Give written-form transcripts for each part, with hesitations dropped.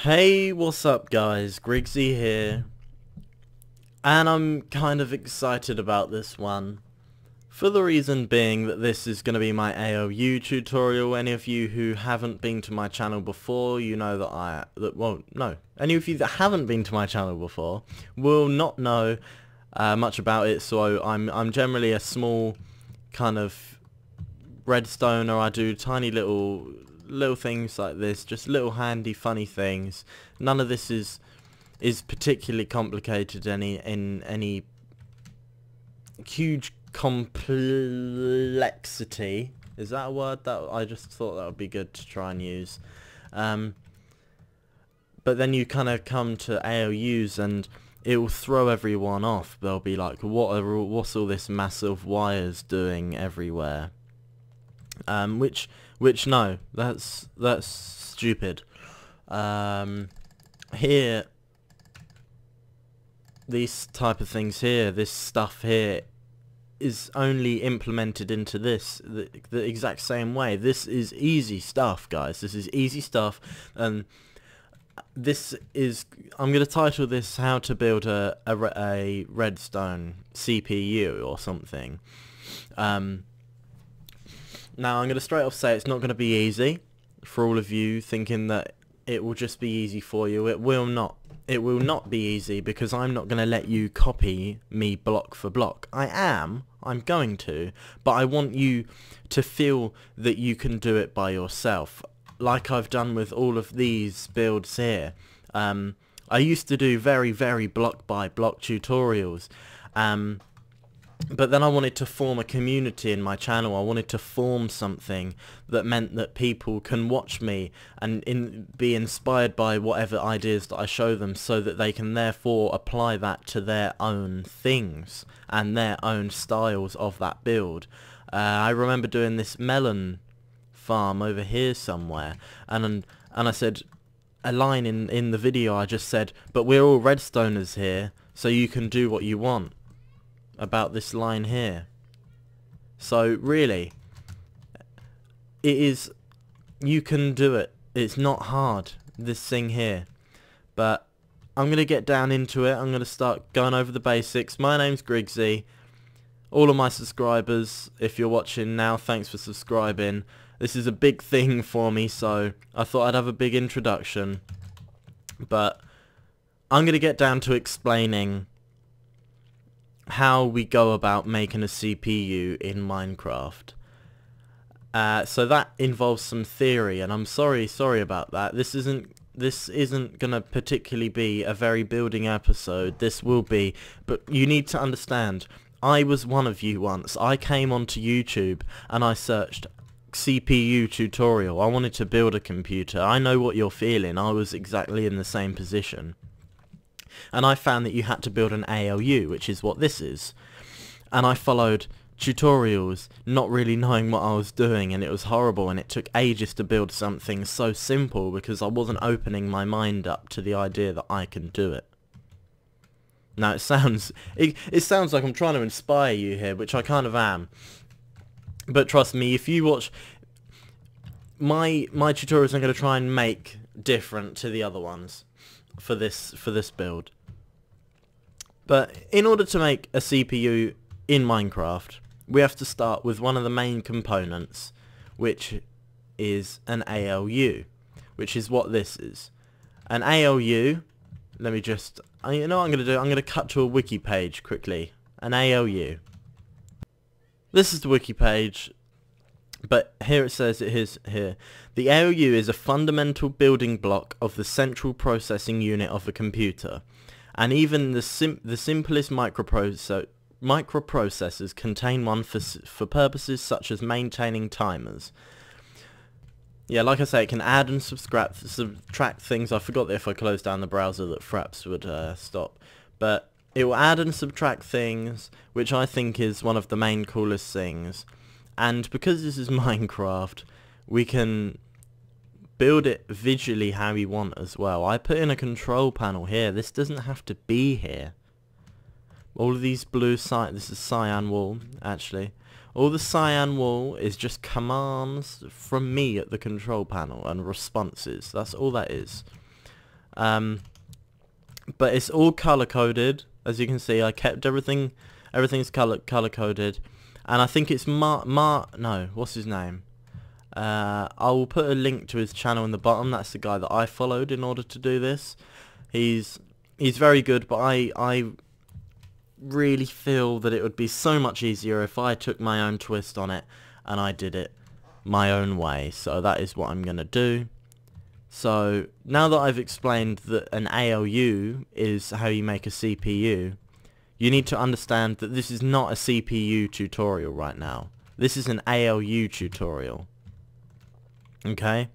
Hey, what's up guys? Griggzy here. And I'm kind of excited about this one. For the reason being that this is going to be my AOU tutorial. Any of you who haven't been to my channel before, you know that any of you that haven't been to my channel before will not know much about it. So I'm generally a small kind of redstoner. I do tiny little things like this, just little handy funny things. None of this is particularly complicated in any huge complexity. Is that a word? That I just thought that would be good to try and use. But then you kind of come to AOUs and it will throw everyone off. They'll be like, what's all this massive wires doing everywhere? Which no, that's stupid. Here, these type of things here, this stuff here, is only implemented into this the exact same way. This is easy stuff, guys. This is easy stuff, and this is, I'm going to title this "How to Build a Redstone CPU" or something. Now I'm going to straight off say it's not going to be easy for all of you thinking that it will just be easy for you. It will not. It will not be easy because I'm not going to let you copy me block for block. I'm going to, but I want you to feel that you can do it by yourself, like I've done with all of these builds here. I used to do very block by block tutorials, but then I wanted to form a community in my channel. I wanted to form something that meant that people can watch me and be inspired by whatever ideas that I show them, so that they can therefore apply that to their own things and their own styles of that build. I remember doing this melon farm over here somewhere, and I said a line in the video. I just said, but we're all redstoners here, so you can do what you want. About this line here. So really, it is, you can do it. It's not hard, this thing here. But I'm going to get down into it. I'm going to start going over the basics. My name's Griggzy. All of my subscribers, if you're watching now, thanks for subscribing. This is a big thing for me, so I thought I'd have a big introduction. But I'm going to get down to explaining how we go about making a CPU in Minecraft. So that involves some theory, and I'm sorry about that. This isn't gonna particularly be a very building episode. This will be, but you need to understand, I was one of you once. I came onto YouTube and I searched CPU tutorial. I wanted to build a computer. I know what you're feeling. I was exactly in the same position. And I found that you had to build an AOU, which is what this is. And I followed tutorials, not really knowing what I was doing, and it was horrible, and it took ages to build something so simple because I wasn't opening my mind up to the idea that I can do it. Now it sounds like I'm trying to inspire you here, which I kind of am. But trust me, if you watch my tutorials, I'm going to try and make different to the other ones for this build. But in order to make a CPU in Minecraft, we have to start with one of the main components, which is an ALU, which is what this is. An ALU, let me just, you know what I'm going to do? I'm going to cut to a wiki page quickly. An ALU. This is the wiki page. But here it says, it is here, the ALU is a fundamental building block of the central processing unit of a computer, and even the simplest microprocessors contain one for purposes such as maintaining timers. Yeah, like I say, it can add and subtract things. I forgot that if I close down the browser that Fraps would stop. But it will add and subtract things, which I think is one of the main coolest things. And because this is Minecraft, we can build it visually how we want as well. I put in a control panel here. This doesn't have to be here. All of these blue this is cyan wool, actually. All the cyan wool is just commands from me at the control panel and responses. That's all that is. But it's all color coded, as you can see. I kept everything's color coded, and I think it's no, what's his name? I will put a link to his channel in the bottom. That's the guy that I followed in order to do this. He's very good, but I really feel that it would be so much easier if I took my own twist on it and I did it my own way. So that is what I'm gonna do. So now that I've explained that an ALU is how you make a CPU, you need to understand that this is not a CPU tutorial right now. This is an ALU tutorial. Okay?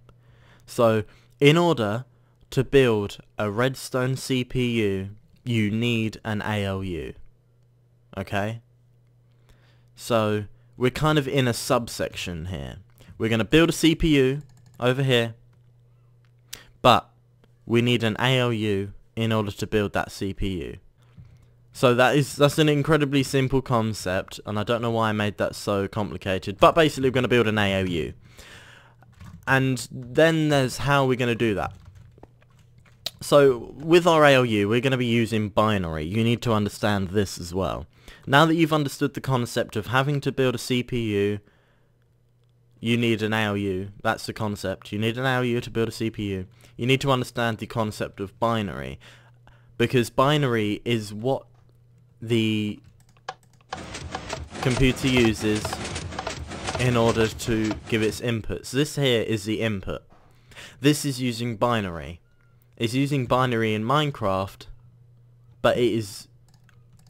So in order to build a Redstone CPU, you need an ALU. Okay? So we're kind of in a subsection here. We're going to build a CPU over here, but we need an ALU in order to build that CPU. So that's an incredibly simple concept, and I don't know why I made that so complicated, but basically we're going to build an ALU. And then there's how we're going to do that. So with our ALU, we're going to be using binary. You need to understand this as well. Now that you've understood the concept of having to build a CPU, you need an ALU. That's the concept. You need an ALU to build a CPU. You need to understand the concept of binary, because binary is what the computer uses in order to give its inputs. This here is the input. This is using binary. It's using binary in Minecraft, but it's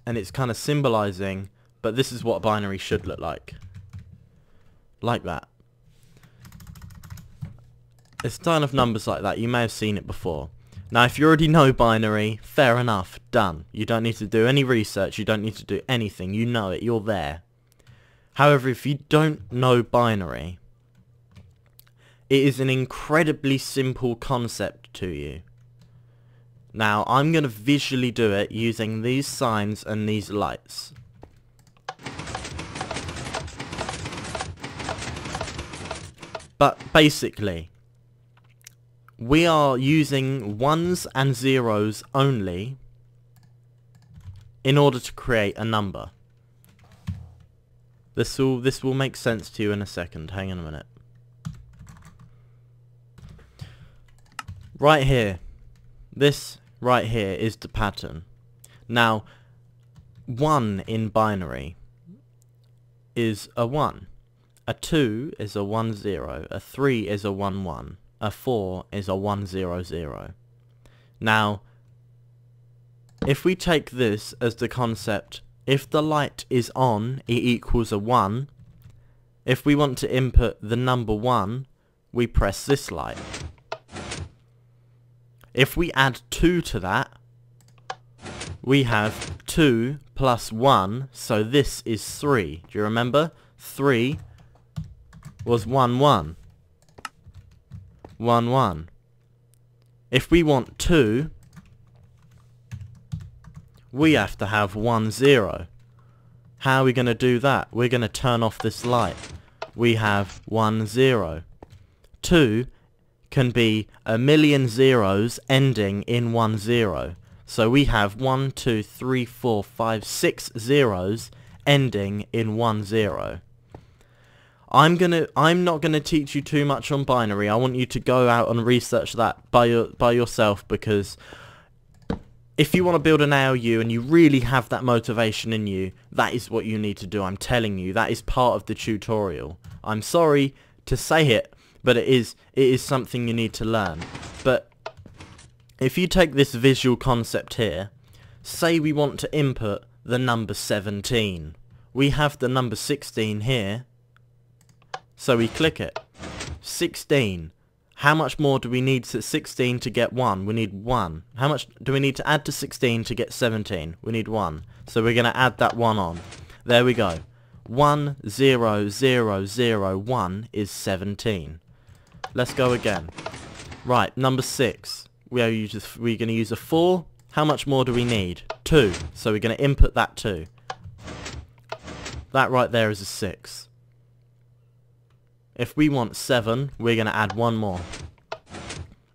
kind of symbolizing, but this is what binary should look like. Like that. It's kind of numbers like that. You may have seen it before. Now, if you already know binary, fair enough, done. You don't need to do any research. You don't need to do anything. You know it. You're there. However, if you don't know binary, it is an incredibly simple concept to you. Now, I'm going to visually do it using these signs and these lights. But basically, we are using ones and zeros only in order to create a number. This will make sense to you in a second. Hang on a minute. Right here. This right here is the pattern. Now, 1 in binary is a 1. A 2 is a 1 0. A 3 is a 1 1. A 4 is a 1 0 0. Now, if we take this as the concept, if the light is on, it equals a 1. If we want to input the number 1, we press this light. If we add 2 to that, we have 2 plus 1, so this is 3. Do you remember? 3 was 1 1. 1 1. If we want 2, we have to have 1 0. How are we going to do that? We're going to turn off this light. We have 1 0. 2 can be a million zeros ending in 1 0. So we have 1 2 3 4 5 6 zeros ending in 1 0. I'm not gonna teach you too much on binary. I want you to go out and research that by yourself, because if you want to build an ALU and you really have that motivation in you, that is what you need to do. I'm telling you, that is part of the tutorial. I'm sorry to say it, but it is something you need to learn. But if you take this visual concept here, say we want to input the number 17. We have the number 16 here, so we click it. 16. How much more do we need to 16 to get 1? We need 1. How much do we need to add to 16 to get 17? We need 1. So we're going to add that 1 on. There we go. 1 0 0 0 1 is 17. Let's go again. Right, number 6. We're going to use a 4. How much more do we need? 2. So we're going to input that 2. That right there is a 6. If we want 7, we're going to add 1 more.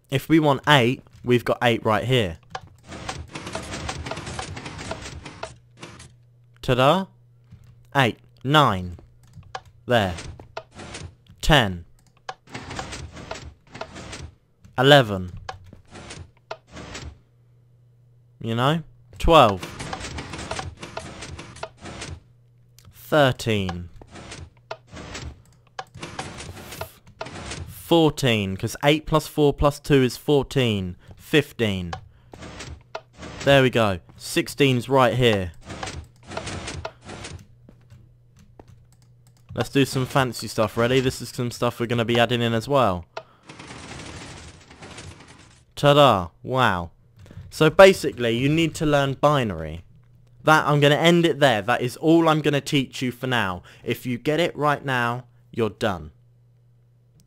If we want 8, we've got 8 right here. Ta-da! 8, 9. There. 10. 11. You know? 12. 13. 14, because 8 plus 4 plus 2 is 14. 15. There we go. 16's right here. Let's do some fancy stuff. Ready? This is some stuff we're going to be adding in as well. Ta-da! Wow. So basically, you need to learn binary. That, I'm going to end it there. That is all I'm going to teach you for now. If you get it right now, you're done.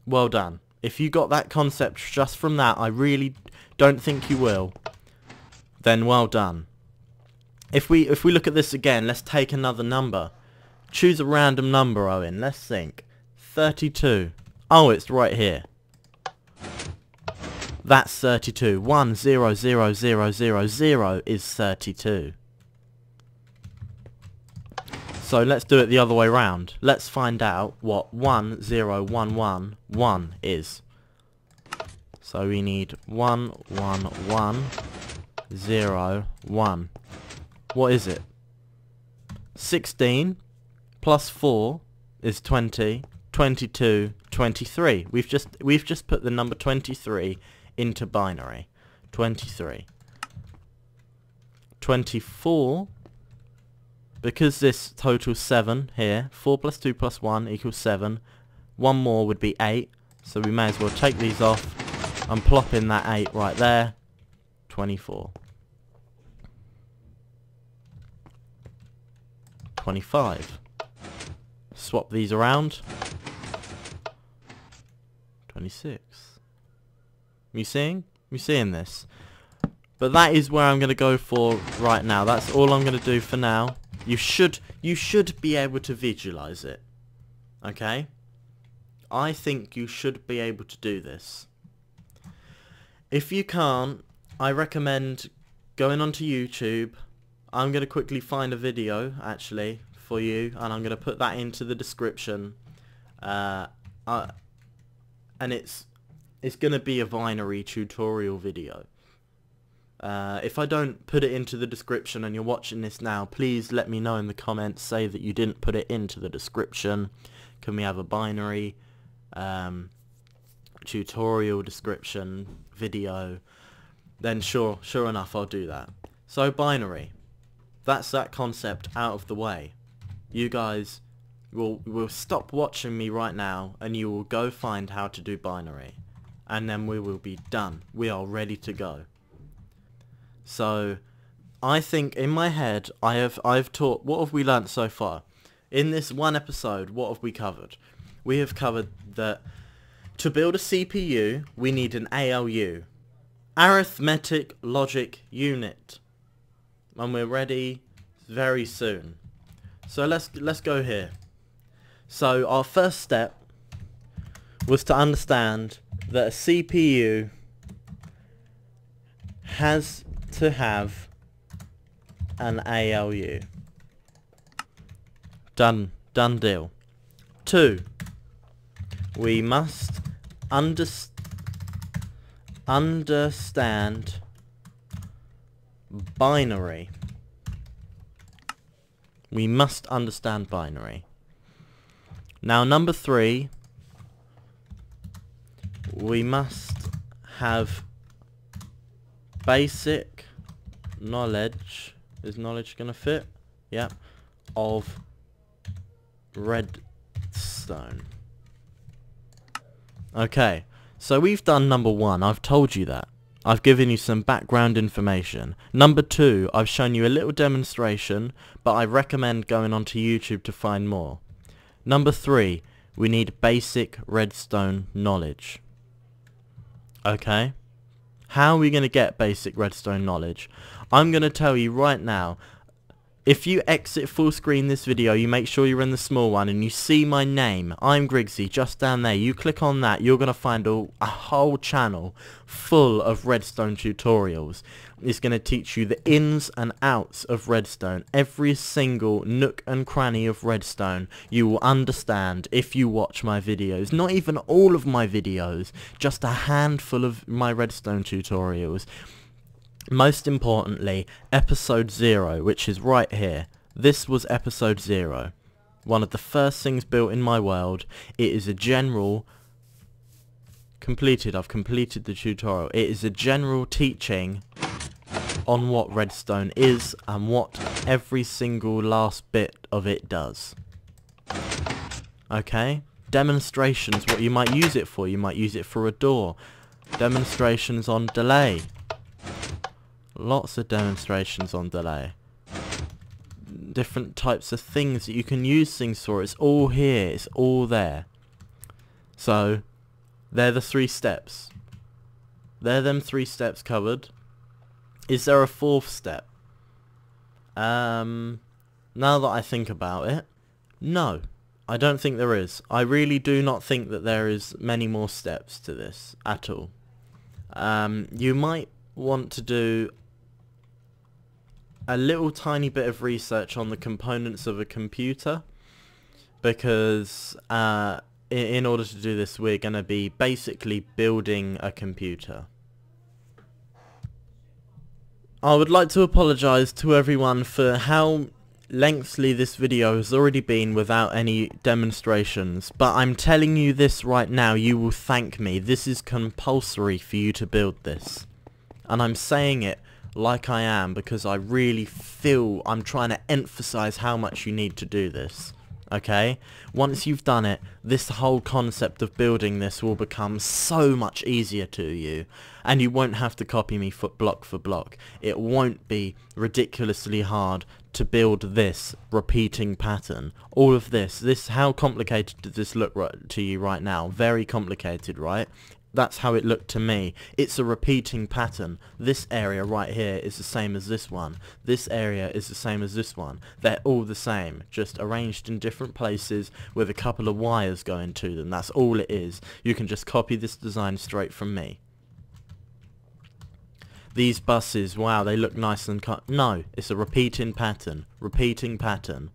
Well done. If you got that concept just from that, I really don't think you will, then well done. If we look at this again, let's take another number. Choose a random number, Owen. Let's think. 32. Oh, it's right here. That's 32. 1, 0, 0, 0, 0, 0 is 32. So let's do it the other way round. Let's find out what 1, 0, 1, 1, 1 is. So we need 1, 1, 1, 0, 1. What is it? 16 plus 4 is 20, 22, 23. We've just put the number 23 into binary. 23. 24, because this totals 7 here, 4 plus 2 plus 1 equals 7. One more would be 8, so we may as well take these off and plop in that 8 right there. 24. 25. Swap these around. 26. You seeing? You seeing this? But that is where I'm going to go for right now. That's all I'm going to do for now. You should be able to visualize it. Okay? I think you should be able to do this. If you can't, I recommend going onto YouTube. I'm going to quickly find a video, actually, for you, and I'm going to put that into the description. And it's going to be a binary tutorial video. If I don't put it into the description and you're watching this now, please let me know in the comments. Say that you didn't put it into the description. Can we have a binary tutorial description video? Then sure enough, I'll do that. So binary, that's that concept out of the way. You guys will stop watching me right now and you will go find how to do binary, and then we will be done. We are ready to go. So I think in my head I've taught, what have we learnt so far? In this one episode, what have we covered? We have covered that to build a CPU we need an ALU, arithmetic logic unit, and we're ready very soon. So let's go here. So our first step was to understand that a CPU has to have an ALU. Done deal. 2, we must understand binary. We must understand binary. Now number 3, we must have basic knowledge. Is knowledge gonna fit? Yeah. Of Redstone. Okay, so we've done number 1. I've told you that. I've given you some background information. Number 2, I've shown you a little demonstration, but I recommend going onto YouTube to find more. Number 3, we need basic redstone knowledge. Okay? How are we going to get basic redstone knowledge? I'm going to tell you right now, If you exit full screen this video, you make sure you're in the small one and you see my name, I'm Griggzy, just down there. You click on that, you're going to find a whole channel full of Redstone tutorials. It's going to teach you the ins and outs of Redstone. Every single nook and cranny of Redstone you will understand if you watch my videos. Not even all of my videos, just a handful of my Redstone tutorials. Most importantly, episode 0, which is right here. This was episode 0. One of the first things built in my world. It is a general... I've completed the tutorial. It is a general teaching on what redstone is and what every single last bit of it does. Okay? Demonstrations, what you might use it for. You might use it for a door. Demonstrations on delay. Lots of demonstrations on delay. Different types of things that you can use things for. It's all here. It's all there. So, they're the 3 steps. They're them 3 steps covered. Is there a 4th step? Now that I think about it, no. I don't think there is. I really do not think that there is many more steps to this at all. You might want to do a little tiny bit of research on the components of a computer, because in order to do this we're going to be basically building a computer. I would like to apologise to everyone for how lengthy this video has already been without any demonstrations, but I'm telling you this right now, you will thank me. This is compulsory for you to build this, and I'm saying it like I am because I really feel I'm trying to emphasize how much you need to do this. Okay? Once you've done it, this whole concept of building this will become so much easier to you, and you won't have to copy me block for block. It won't be ridiculously hard to build this repeating pattern. All of this, how complicated does this look to you right now? Very complicated, right? That's how it looked to me. It's a repeating pattern. This area right here is the same as this one. This area is the same as this one. They're all the same, just arranged in different places with a couple of wires going to them. That's all it is. You can just copy this design straight from me. These buses, wow, they look nice and cut. No, it's a repeating pattern. Repeating pattern.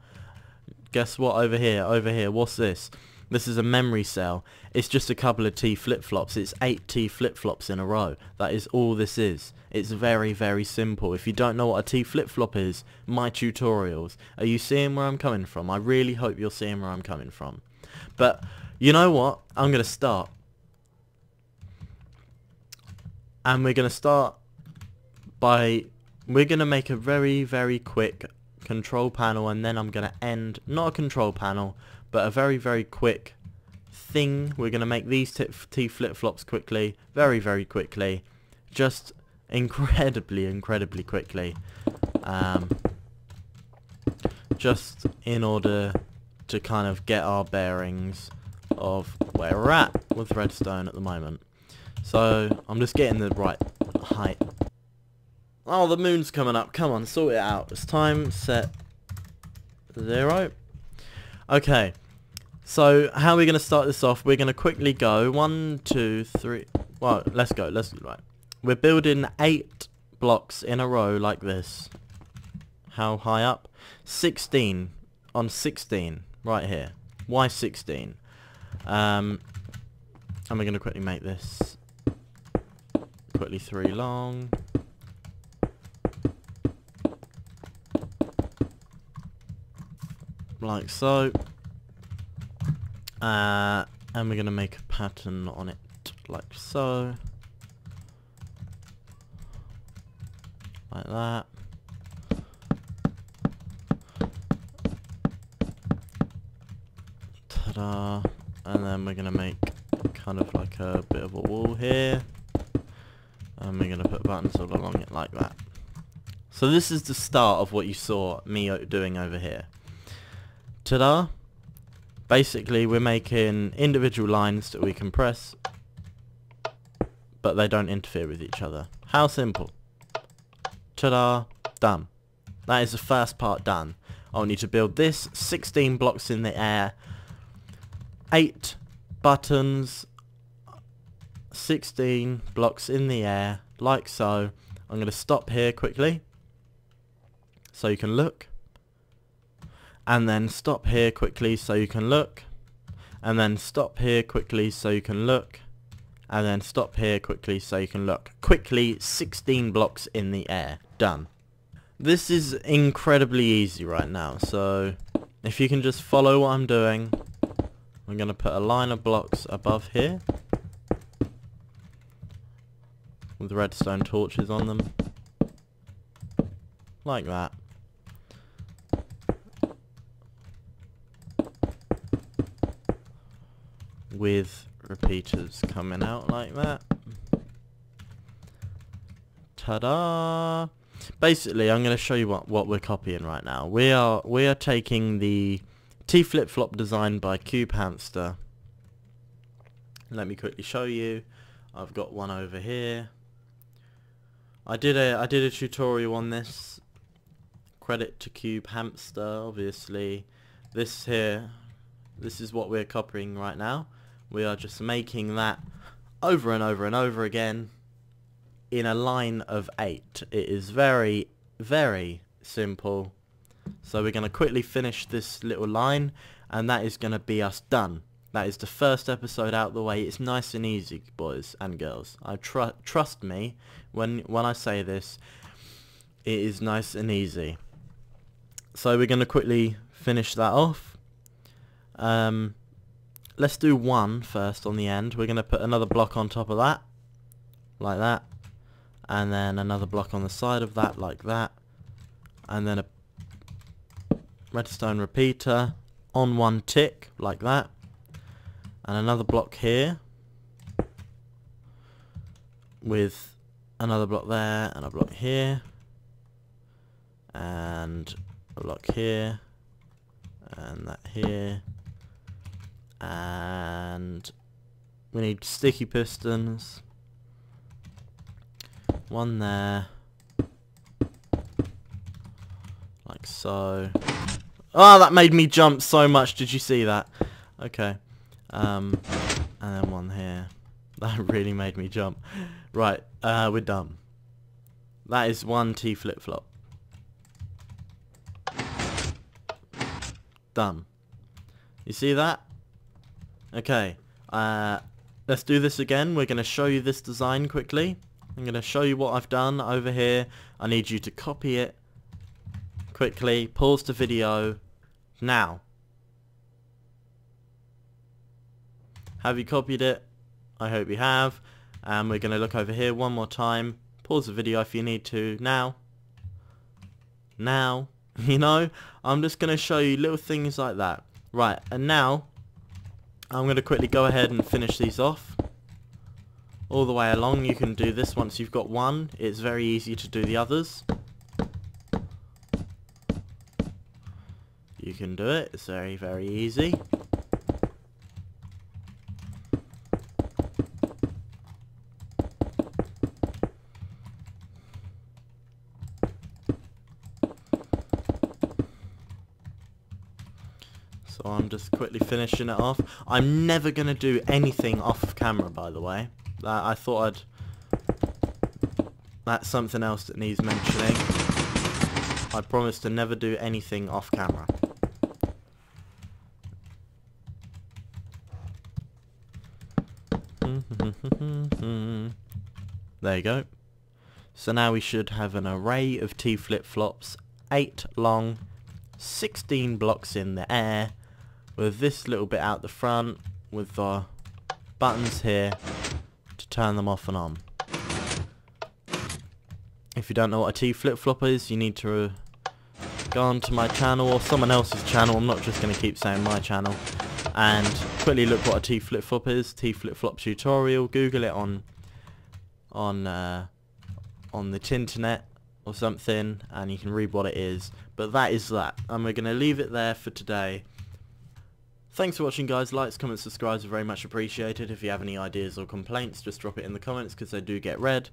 Guess what over here? Over here, what's this? This is a memory cell. It's just a couple of T flip-flops. It's 8 T flip-flops in a row. That is all this is. It's very, very simple. If you don't know what a T flip-flop is, my tutorials. Are you seeing where I'm coming from? I really hope you're seeing where I'm coming from. But, you know what? I'm going to start. And we're going to start by... We're going to make a very, very quick control panel, and then I'm going to end... Not a control panel, but a very, very quick thing. We're going to make these T flip-flops quickly, very, very quickly, just incredibly, incredibly quickly, just in order to kind of get our bearings of where we're at with redstone at the moment. So I'm just getting the right height. Oh, the moon's coming up. Come on, sort it out. It's time, set, 0. Okay, so how are we going to start this off? We're going to quickly go 1, 2, 3. Well, let's go. Right. We're building 8 blocks in a row like this. How high up? 16 on 16 right here. Why 16? And we're going to quickly make this quickly 3 long. Like so. And we're going to make a pattern on it like so. Like that. Ta-da. And then we're going to make kind of like a bit of a wall here. And we're going to put buttons all along it like that. So this is the start of what you saw me doing over here. Ta-da. Basically, we're making individual lines that we can press, but they don't interfere with each other. How simple. Ta-da. Done. That is the first part done. I want you to build this, 16 blocks in the air, 8 buttons, 16 blocks in the air, like so. I'm going to stop here quickly, so you can look. And then stop here quickly so you can look. And then stop here quickly so you can look. And then stop here quickly so you can look. Quickly, 16 blocks in the air. Done. This is incredibly easy right now, so if you can just follow what I'm doing, I'm going to put a line of blocks above here with redstone torches on them, like that. With repeaters coming out like that. Ta-da! Basically, I'm going to show you what we're copying right now. We are taking the T flip-flop designed by Cube Hamster. Let me quickly show you. I've got one over here. I did a tutorial on this. Credit to Cube Hamster, obviously. This is what we're copying right now. We are just making that over and over and over again in a line of 8. It is very, very simple. So we're going to quickly finish this little line, and that is going to be us done. That is the first episode out the way. It's nice and easy, boys and girls. Trust me when I say this. It is nice and easy. So we're going to quickly finish that off. Let's do one first on the end. We're going to put another block on top of that, like that, and then another block on the side of that, like that, and then a redstone repeater on one tick, like that, and another block here with another block there, and a block here, and a block here, and that here. And we need sticky pistons. One there. Like so. Oh, that made me jump so much. Did you see that? Okay. And then one here. That really made me jump. Right, we're done. That is one T flip-flop. Done. You see that? Okay, let's do this again. We're going to show you this design quickly. I'm going to show you what I've done over here. I need you to copy it quickly. Pause the video now. Have you copied it? I hope you have. And we're going to look over here one more time. Pause the video if you need to. Now. Now. You know, I'm just going to show you little things like that. Right, and now I'm going to quickly go ahead and finish these off all the way along. You can do this once you've got one. It's very easy to do the others. You can do it. It's very, very easy. So I'm just quickly finishing it off. I'm never going to do anything off of camera, by the way. I thought that's something else that needs mentioning. I promise to never do anything off camera. There you go. So now we should have an array of T flip-flops, 8 long, 16 blocks in the air, with this little bit out the front, with the buttons here to turn them off and on. If you don't know what a T flip-flop is, you need to go onto my channel or someone else's channel. I'm not just going to keep saying my channel. And quickly look what a T flip-flop is. T flip-flop tutorial. Google it on the Tinternet or something, and you can read what it is. But that is that, and we're going to leave it there for today. Thanks for watching, guys. Likes, comments, subscribes are very much appreciated. If you have any ideas or complaints, just drop it in the comments because they do get read.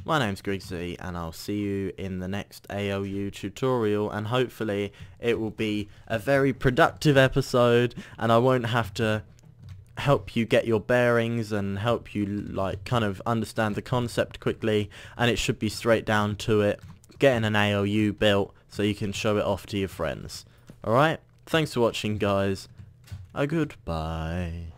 My name's Griggzy, and I'll see you in the next ALU tutorial, and hopefully it will be a very productive episode, and I won't have to help you get your bearings and help you like kind of understand the concept quickly, and it should be straight down to it, getting an ALU built so you can show it off to your friends. Alright, thanks for watching guys, goodbye.